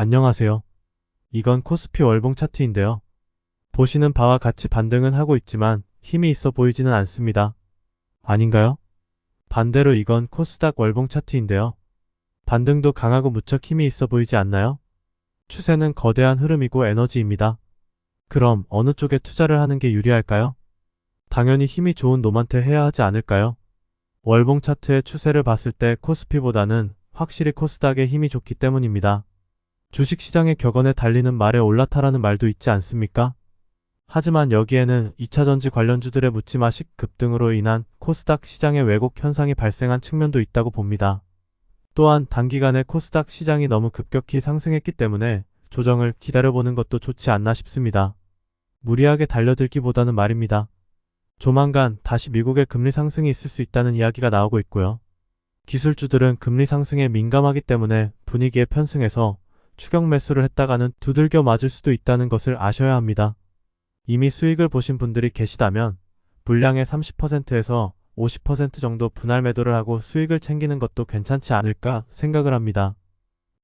안녕하세요. 이건 코스피 월봉 차트인데요. 보시는 바와 같이 반등은 하고 있지만 힘이 있어 보이지는 않습니다. 아닌가요? 반대로 이건 코스닥 월봉 차트인데요. 반등도 강하고 무척 힘이 있어 보이지 않나요? 추세는 거대한 흐름이고 에너지입니다. 그럼 어느 쪽에 투자를 하는 게 유리할까요? 당연히 힘이 좋은 놈한테 해야 하지 않을까요? 월봉 차트의 추세를 봤을 때 코스피보다는 확실히 코스닥의 힘이 좋기 때문입니다. 주식시장의 격언에 달리는 말에 올라타라는 말도 있지 않습니까? 하지만 여기에는 2차전지 관련주들의 묻지마식 급등으로 인한 코스닥 시장의 왜곡 현상이 발생한 측면도 있다고 봅니다. 또한 단기간에 코스닥 시장이 너무 급격히 상승했기 때문에 조정을 기다려보는 것도 좋지 않나 싶습니다. 무리하게 달려들기보다는 말입니다. 조만간 다시 미국의 금리 상승이 있을 수 있다는 이야기가 나오고 있고요. 기술주들은 금리 상승에 민감하기 때문에 분위기에 편승해서 추격 매수를 했다가는 두들겨 맞을 수도 있다는 것을 아셔야 합니다. 이미 수익을 보신 분들이 계시다면 물량의 30%에서 50% 정도 분할 매도를 하고 수익을 챙기는 것도 괜찮지 않을까 생각을 합니다.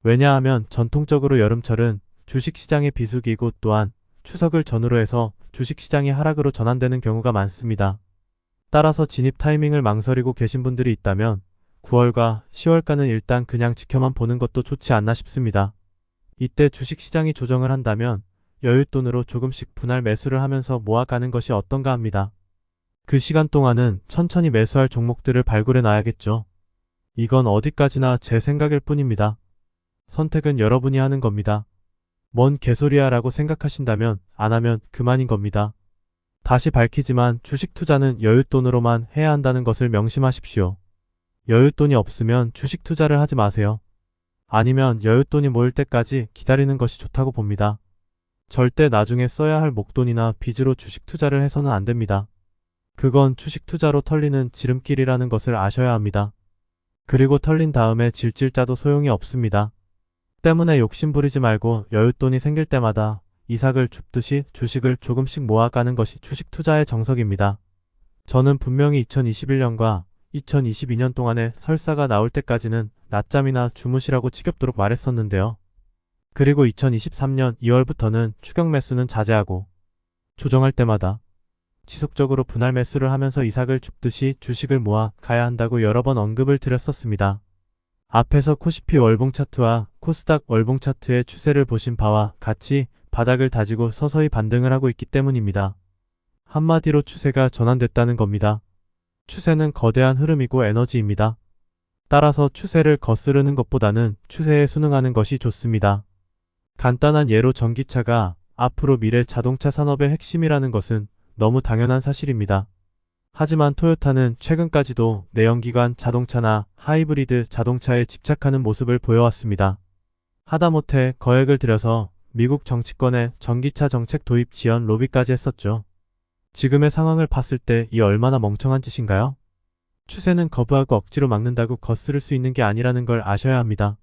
왜냐하면 전통적으로 여름철은 주식시장의 비수기이고 또한 추석을 전후로 해서 주식시장이 하락으로 전환되는 경우가 많습니다. 따라서 진입 타이밍을 망설이고 계신 분들이 있다면 9월과 10월가는 일단 그냥 지켜만 보는 것도 좋지 않나 싶습니다. 이때 주식시장이 조정을 한다면 여윳돈으로 조금씩 분할 매수를 하면서 모아가는 것이 어떤가 합니다. 그 시간 동안은 천천히 매수할 종목들을 발굴해 놔야겠죠. 이건 어디까지나 제 생각일 뿐입니다. 선택은 여러분이 하는 겁니다. 뭔 개소리야 라고 생각하신다면 안 하면 그만인 겁니다. 다시 밝히지만 주식 투자는 여윳돈으로만 해야 한다는 것을 명심하십시오. 여윳돈이 없으면 주식 투자를 하지 마세요. 아니면 여윳돈이 모일 때까지 기다리는 것이 좋다고 봅니다. 절대 나중에 써야 할 목돈이나 빚으로 주식 투자를 해서는 안 됩니다. 그건 주식 투자로 털리는 지름길이라는 것을 아셔야 합니다. 그리고 털린 다음에 질질 짜도 소용이 없습니다. 때문에 욕심 부리지 말고 여윳돈이 생길 때마다 이삭을 줍듯이 주식을 조금씩 모아가는 것이 주식 투자의 정석입니다. 저는 분명히 2021년과 2022년 동안에 설사가 나올 때까지는 낮잠이나 주무시라고 지겹도록 말했었는데요. 그리고 2023년 2월부터는 추격 매수는 자제하고 조정할 때마다 지속적으로 분할 매수를 하면서 이삭을 줍듯이 주식을 모아 가야 한다고 여러 번 언급을 드렸었습니다. 앞에서 코스피 월봉 차트와 코스닥 월봉 차트의 추세를 보신 바와 같이 바닥을 다지고 서서히 반등을 하고 있기 때문입니다. 한마디로 추세가 전환됐다는 겁니다. 추세는 거대한 흐름이고 에너지입니다. 따라서 추세를 거스르는 것보다는 추세에 순응하는 것이 좋습니다. 간단한 예로 전기차가 앞으로 미래 자동차 산업의 핵심이라는 것은 너무 당연한 사실입니다. 하지만 토요타는 최근까지도 내연기관 자동차나 하이브리드 자동차에 집착하는 모습을 보여왔습니다. 하다못해 거액을 들여서 미국 정치권에 전기차 정책 도입 지원 로비까지 했었죠. 지금의 상황을 봤을 때 이 얼마나 멍청한 짓인가요? 추세는 거부하고 억지로 막는다고 거스를 수 있는 게 아니라는 걸 아셔야 합니다.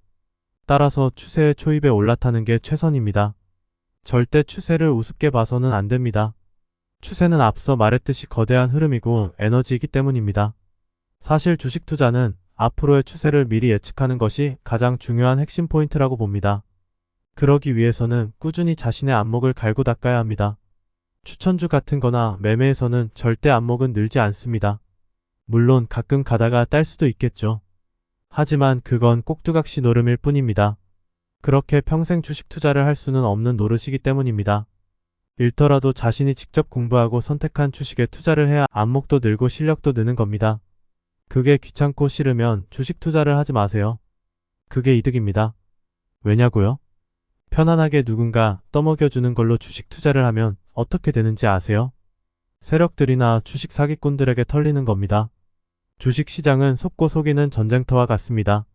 따라서 추세의 초입에 올라타는 게 최선입니다. 절대 추세를 우습게 봐서는 안 됩니다. 추세는 앞서 말했듯이 거대한 흐름이고 에너지이기 때문입니다. 사실 주식 투자는 앞으로의 추세를 미리 예측하는 것이 가장 중요한 핵심 포인트라고 봅니다. 그러기 위해서는 꾸준히 자신의 안목을 갈고 닦아야 합니다. 추천주 같은 거나 매매에서는 절대 안목은 늘지 않습니다. 물론 가끔 가다가 딸 수도 있겠죠. 하지만 그건 꼭두각시 노름일 뿐입니다. 그렇게 평생 주식 투자를 할 수는 없는 노릇이기 때문입니다. 일터라도 자신이 직접 공부하고 선택한 주식에 투자를 해야 안목도 늘고 실력도 느는 겁니다. 그게 귀찮고 싫으면 주식 투자를 하지 마세요. 그게 이득입니다. 왜냐고요? 편안하게 누군가 떠먹여주는 걸로 주식 투자를 하면 어떻게 되는지 아세요? 세력들이나 주식 사기꾼들에게 털리는 겁니다. 주식시장은 속고 속이는 전쟁터와 같습니다.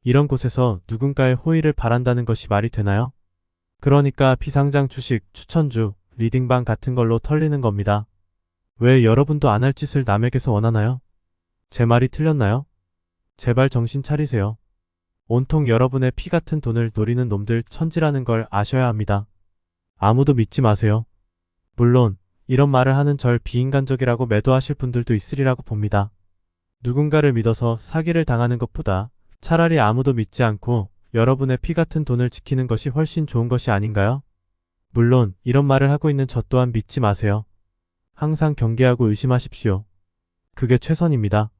이런 곳에서 누군가의 호의를 바란다는 것이 말이 되나요? 그러니까 비상장 주식, 추천주, 리딩방 같은 걸로 털리는 겁니다. 왜 여러분도 안 할 짓을 남에게서 원하나요? 제 말이 틀렸나요? 제발 정신 차리세요. 온통 여러분의 피 같은 돈을 노리는 놈들 천지라는 걸 아셔야 합니다. 아무도 믿지 마세요. 물론 이런 말을 하는 절 비인간적이라고 매도하실 분들도 있으리라고 봅니다. 누군가를 믿어서 사기를 당하는 것보다 차라리 아무도 믿지 않고 여러분의 피 같은 돈을 지키는 것이 훨씬 좋은 것이 아닌가요? 물론 이런 말을 하고 있는 저 또한 믿지 마세요. 항상 경계하고 의심하십시오. 그게 최선입니다.